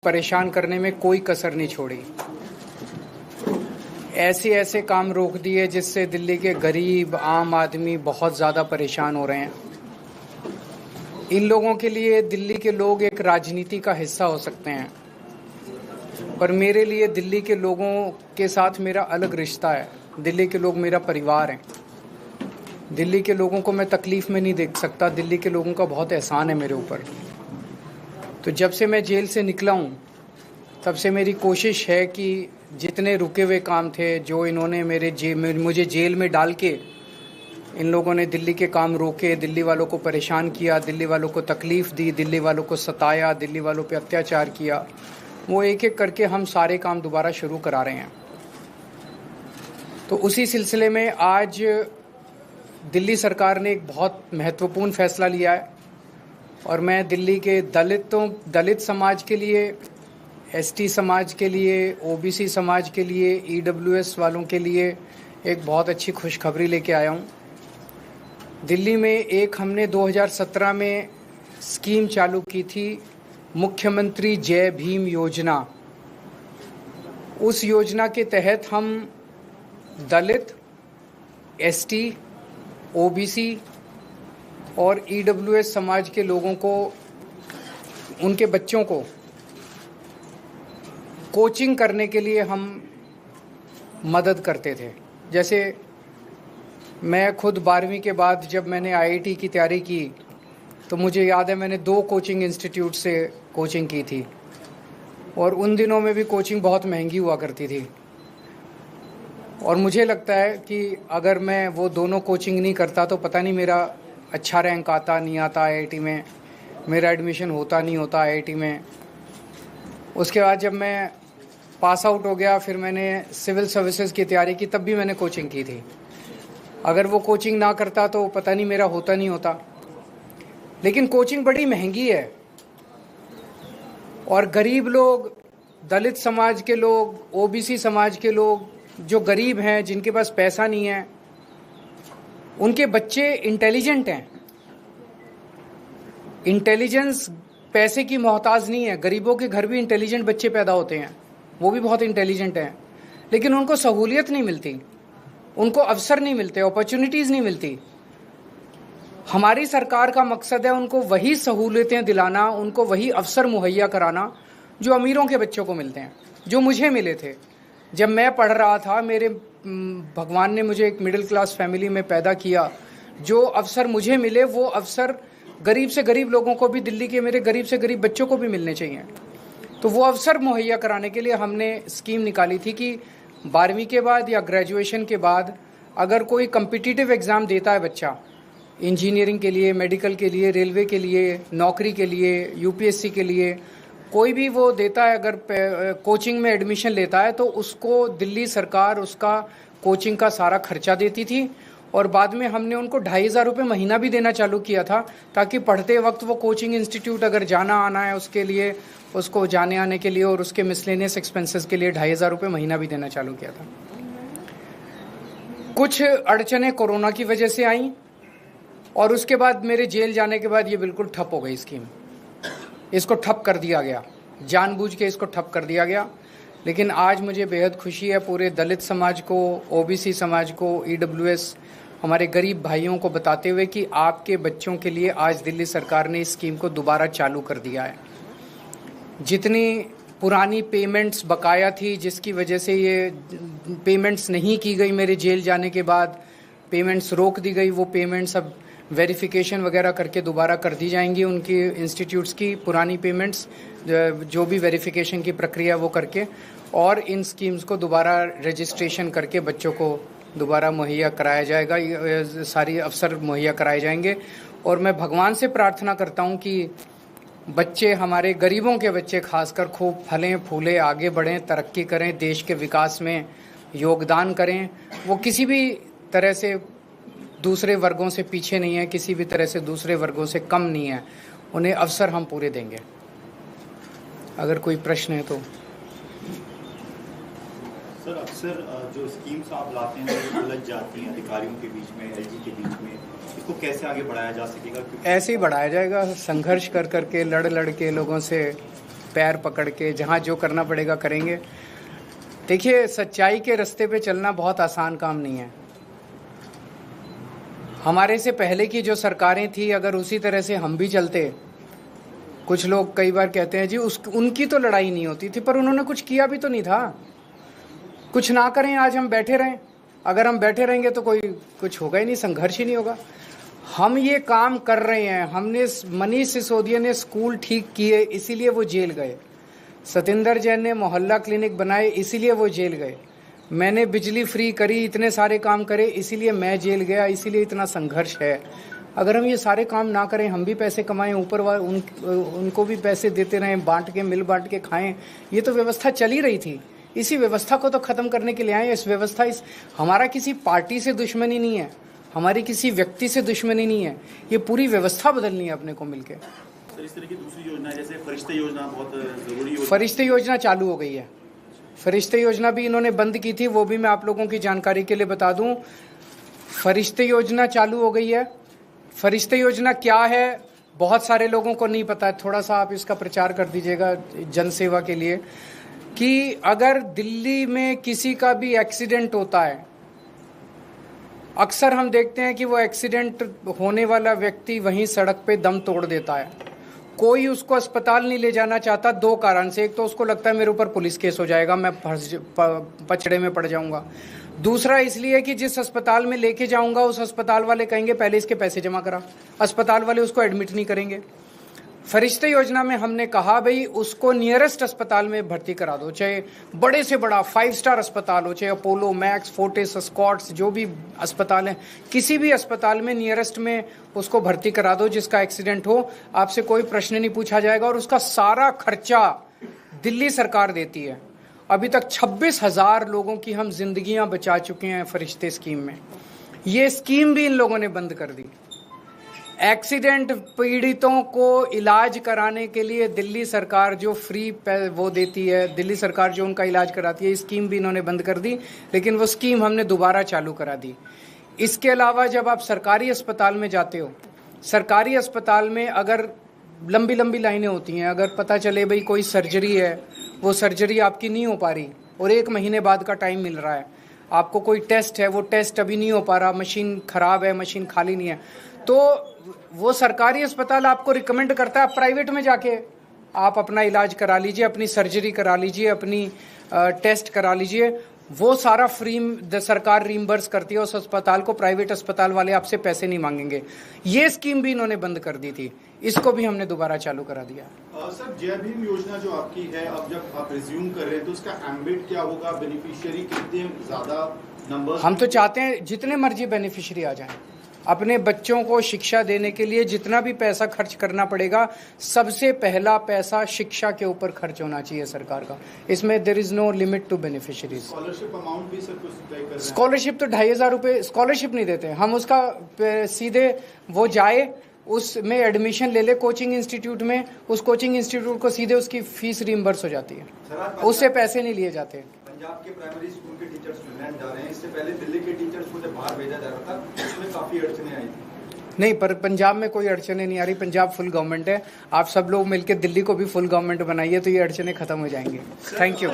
परेशान करने में कोई कसर नहीं छोड़ी। ऐसे काम रोक दिए जिससे दिल्ली के गरीब आम आदमी बहुत ज़्यादा परेशान हो रहे हैं। इन लोगों के लिए दिल्ली के लोग एक राजनीति का हिस्सा हो सकते हैं, पर मेरे लिए दिल्ली के लोगों के साथ मेरा अलग रिश्ता है। दिल्ली के लोग मेरा परिवार हैं। दिल्ली के लोगों को मैं तकलीफ़ में नहीं देख सकता। दिल्ली के लोगों का बहुत एहसान है मेरे ऊपर। तो जब से मैं जेल से निकला हूँ तब से मेरी कोशिश है कि जितने रुके हुए काम थे, जो इन्होंने मुझे जेल में डाल के इन लोगों ने दिल्ली के काम रोके, दिल्ली वालों को परेशान किया, दिल्ली वालों को तकलीफ़ दी, दिल्ली वालों को सताया, दिल्ली वालों पे अत्याचार किया, वो एक एक करके हम सारे काम दोबारा शुरू करा रहे हैं। तो उसी सिलसिले में आज दिल्ली सरकार ने एक बहुत महत्वपूर्ण फैसला लिया है और मैं दिल्ली के दलित समाज के लिए, एसटी समाज के लिए, ओबीसी समाज के लिए, ईडब्ल्यूएस वालों के लिए एक बहुत अच्छी खुशखबरी लेके आया हूँ। दिल्ली में हमने 2017 में स्कीम चालू की थी, मुख्यमंत्री जय भीम योजना। उस योजना के तहत हम दलित, एसटी, ओबीसी और ईडब्ल्यूएस समाज के लोगों को, उनके बच्चों को कोचिंग करने के लिए हम मदद करते थे। जैसे मैं खुद 12वीं के बाद जब मैंने आईआईटी की तैयारी की तो मुझे याद है मैंने 2 कोचिंग इंस्टीट्यूट से कोचिंग की थी और उन दिनों में भी कोचिंग बहुत महंगी हुआ करती थी। और मुझे लगता है कि अगर मैं वो दोनों कोचिंग नहीं करता तो पता नहीं मेरा अच्छा रैंक आता नहीं आता आईआईटी में, मेरा एडमिशन होता नहीं होता आईआईटी में। उसके बाद जब मैं पास आउट हो गया, फिर मैंने सिविल सर्विसेज की तैयारी की, तब भी मैंने कोचिंग की थी। अगर वो कोचिंग ना करता तो पता नहीं मेरा होता नहीं होता। लेकिन कोचिंग बड़ी महंगी है और गरीब लोग, दलित समाज के लोग, ओबीसी समाज के लोग जो गरीब हैं, जिनके पास पैसा नहीं है, उनके बच्चे इंटेलिजेंट हैं। इंटेलिजेंस पैसे की मोहताज नहीं है। गरीबों के घर भी इंटेलिजेंट बच्चे पैदा होते हैं, वो भी बहुत इंटेलिजेंट हैं, लेकिन उनको सहूलियत नहीं मिलती, उनको अवसर नहीं मिलते, अपॉर्चुनिटीज़ नहीं मिलती। हमारी सरकार का मकसद है उनको वही सहूलियतें दिलाना, उनको वही अवसर मुहैया कराना जो अमीरों के बच्चों को मिलते हैं, जो मुझे मिले थे जब मैं पढ़ रहा था। भगवान ने मुझे एक मिडिल क्लास फैमिली में पैदा किया। जो अवसर मुझे मिले वो अवसर गरीब से गरीब लोगों को भी, दिल्ली के मेरे गरीब से गरीब बच्चों को भी मिलने चाहिए। तो वो अवसर मुहैया कराने के लिए हमने स्कीम निकाली थी कि 12वीं के बाद या ग्रेजुएशन के बाद अगर कोई कम्पिटिटिव एग्ज़ाम देता है बच्चा, इंजीनियरिंग के लिए, मेडिकल के लिए, रेलवे के लिए, नौकरी के लिए, यूपीएससी के लिए, कोई भी वो देता है, अगर कोचिंग में एडमिशन लेता है तो उसको दिल्ली सरकार उसका कोचिंग का सारा खर्चा देती थी। और बाद में हमने उनको 2,500 रुपये महीना भी देना चालू किया था, ताकि पढ़ते वक्त वो कोचिंग इंस्टीट्यूट अगर जाना आना है उसके लिए, उसको जाने आने के लिए और उसके मिसलेनियस एक्सपेंसेस के लिए 2,500 रुपये महीना भी देना चालू किया था। कुछ अड़चनें कोरोना की वजह से आई और उसके बाद मेरे जेल जाने के बाद ये बिल्कुल ठप हो गई स्कीम। इसको ठप कर दिया गया, जानबूझ के इसको ठप कर दिया गया। लेकिन आज मुझे बेहद खुशी है पूरे दलित समाज को, ओबीसी समाज को, ईडब्ल्यूएस, हमारे गरीब भाइयों को बताते हुए कि आपके बच्चों के लिए आज दिल्ली सरकार ने इस स्कीम को दोबारा चालू कर दिया है। जितनी पुरानी पेमेंट्स बकाया थी, जिसकी वजह से ये पेमेंट्स नहीं की गई, मेरे जेल जाने के बाद पेमेंट्स रोक दी गई, वो पेमेंट्स अब वेरिफिकेशन वगैरह करके दोबारा कर दी जाएंगी। उनकी इंस्टीट्यूट्स की पुरानी पेमेंट्स, जो भी वेरिफिकेशन की प्रक्रिया वो करके, और इन स्कीम्स को दोबारा रजिस्ट्रेशन करके बच्चों को दोबारा मुहैया कराया जाएगा, सारी अवसर मुहैया कराए जाएंगे। और मैं भगवान से प्रार्थना करता हूँ कि बच्चे, हमारे गरीबों के बच्चे खासकर, खूब फलें फूलें, आगे बढ़ें, तरक्की करें, देश के विकास में योगदान करें। वो किसी भी तरह से दूसरे वर्गों से पीछे नहीं है, किसी भी तरह से दूसरे वर्गों से कम नहीं है। उन्हें अवसर हम पूरे देंगे। अगर कोई प्रश्न है तो। सर, अक्सर जो स्कीम्स आप लाते हैं वो उलझ जाती हैं अधिकारियों के बीच में, एलजी के बीच में, इसको कैसे आगे बढ़ाया जा सकेगा? ऐसे ही बढ़ाया जाएगा, संघर्ष कर करके, लड़ के लोगों से पैर पकड़ के, जहाँ जो करना पड़ेगा करेंगे। देखिए, सच्चाई के रास्ते पे चलना बहुत आसान काम नहीं है। हमारे से पहले की जो सरकारें थी, अगर उसी तरह से हम भी चलते, कुछ लोग कई बार कहते हैं जी उनकी तो लड़ाई नहीं होती थी, पर उन्होंने कुछ किया भी तो नहीं था। कुछ ना करें, आज हम बैठे रहें। अगर हम बैठे रहेंगे तो कोई कुछ होगा ही नहीं, संघर्ष ही नहीं होगा। हम ये काम कर रहे हैं। हमने मनीष सिसोदिया ने स्कूल ठीक किए, इसीलिए वो जेल गए। सतिंदर जैन ने मोहल्ला क्लिनिक बनाए, इसीलिए वो जेल गए। मैंने बिजली फ्री करी, इतने सारे काम करे, इसीलिए मैं जेल गया, इसीलिए इतना संघर्ष है। अगर हम ये सारे काम ना करें, हम भी पैसे कमाएं, ऊपर वाले उनको भी पैसे देते रहें, बांट के मिल बांट के खाएं, ये तो व्यवस्था चली रही थी। इसी व्यवस्था को तो ख़त्म करने के लिए आए। हमारा किसी पार्टी से दुश्मनी नहीं है, हमारी किसी व्यक्ति से दुश्मनी नहीं है, ये पूरी व्यवस्था बदलनी है अपने को मिलके। सर, इस तरह की दूसरी योजना जैसे फरिश्ते योजना बहुत ज़रूरी योजना, फरिश्ते योजना चालू हो गई है। फरिश्ते योजना भी इन्होंने बंद की थी, वो भी मैं आप लोगों की जानकारी के लिए बता दूं। फरिश्ते योजना चालू हो गई है। फरिश्ते योजना क्या है, बहुत सारे लोगों को नहीं पता है। थोड़ा सा आप इसका प्रचार कर दीजिएगा जनसेवा के लिए, कि अगर दिल्ली में किसी का भी एक्सीडेंट होता है, अक्सर हम देखते हैं कि वो एक्सीडेंट होने वाला व्यक्ति वहीं सड़क पे दम तोड़ देता है। कोई उसको अस्पताल नहीं ले जाना चाहता, दो कारण से। एक तो उसको लगता है मेरे ऊपर पुलिस केस हो जाएगा, मैं पचड़े में पड़ जाऊंगा। दूसरा इसलिए कि जिस अस्पताल में लेके जाऊंगा, उस अस्पताल वाले कहेंगे पहले इसके पैसे जमा करा, अस्पताल वाले उसको एडमिट नहीं करेंगे। फरिश्ते योजना में हमने कहा भाई उसको नियरेस्ट अस्पताल में भर्ती करा दो, चाहे बड़े से बड़ा 5 स्टार अस्पताल हो, चाहे अपोलो, मैक्स, फोर्टिस, स्कॉट्स, जो भी अस्पताल हैं, किसी भी अस्पताल में नियरेस्ट में उसको भर्ती करा दो। जिसका एक्सीडेंट हो, आपसे कोई प्रश्न नहीं पूछा जाएगा और उसका सारा खर्चा दिल्ली सरकार देती है। अभी तक 26,000 लोगों की हम जिंदगियां बचा चुके हैं फरिश्ते स्कीम में। ये स्कीम भी इन लोगों ने बंद कर दी। एक्सीडेंट पीड़ितों को इलाज कराने के लिए दिल्ली सरकार जो फ्री वो देती है, दिल्ली सरकार जो उनका इलाज कराती है, स्कीम भी इन्होंने बंद कर दी, लेकिन वो स्कीम हमने दोबारा चालू करा दी। इसके अलावा जब आप सरकारी अस्पताल में जाते हो, सरकारी अस्पताल में अगर लंबी लंबी लाइनें होती हैं, अगर पता चले भाई कोई सर्जरी है, वो सर्जरी आपकी नहीं हो पा रही और 1 महीने बाद का टाइम मिल रहा है, आपको कोई टेस्ट है, वो टेस्ट अभी नहीं हो पा रहा, मशीन खराब है, मशीन खाली नहीं है, तो वो सरकारी अस्पताल आपको रिकमेंड करता है आप प्राइवेट में जाके आप अपना इलाज करा लीजिए, अपनी सर्जरी करा लीजिए, अपनी टेस्ट करा लीजिए। वो सारा फ्री सरकार रीइंबर्स करती है उस अस्पताल को, प्राइवेट अस्पताल वाले आपसे पैसे नहीं मांगेंगे। ये स्कीम भी इन्होंने बंद कर दी थी, इसको भी हमने दोबारा चालू करा दिया। सर, जय भीम योजना जो आपकी है, अब जब आप रिज्यूम कर रहे हैं तो उसका एम्बिट क्या होगा, बेनिफिशियरी कितने ज्यादा नंबर? हम तो चाहते हैं जितने मर्जी बेनिफिशियरी आ जाएं। अपने बच्चों को शिक्षा देने के लिए जितना भी पैसा खर्च करना पड़ेगा, सबसे पहला पैसा शिक्षा के ऊपर खर्च होना चाहिए सरकार का। इसमें there is no limit to beneficiaries. Scholarship amount भी सर कुछ तय कर रहे हैं? स्कॉलरशिप तो 2,500 रुपये स्कॉलरशिप नहीं देते हम, उसका सीधे वो जाए उसमें एडमिशन ले ले कोचिंग इंस्टीट्यूट में, उस कोचिंग इंस्टीट्यूट को सीधे उसकी फीस रिइंबर्स हो जाती है, उससे पैसे नहीं लिए जाते। पंजाब के प्राइमरी स्कूल के टीचर्स फिनलैंड जा रहे हैं, इससे पहले दिल्ली के टीचर्स को जब बाहर भेजा जा रहा था उसमें काफी अड़चने आई थी। नहीं, पर पंजाब में कोई अड़चने नहीं आ रही। पंजाब फुल गवर्नमेंट है। आप सब लोग मिलकर दिल्ली को भी फुल गवर्नमेंट बनाइए तो ये अड़चने खत्म हो जाएंगे। Thank you.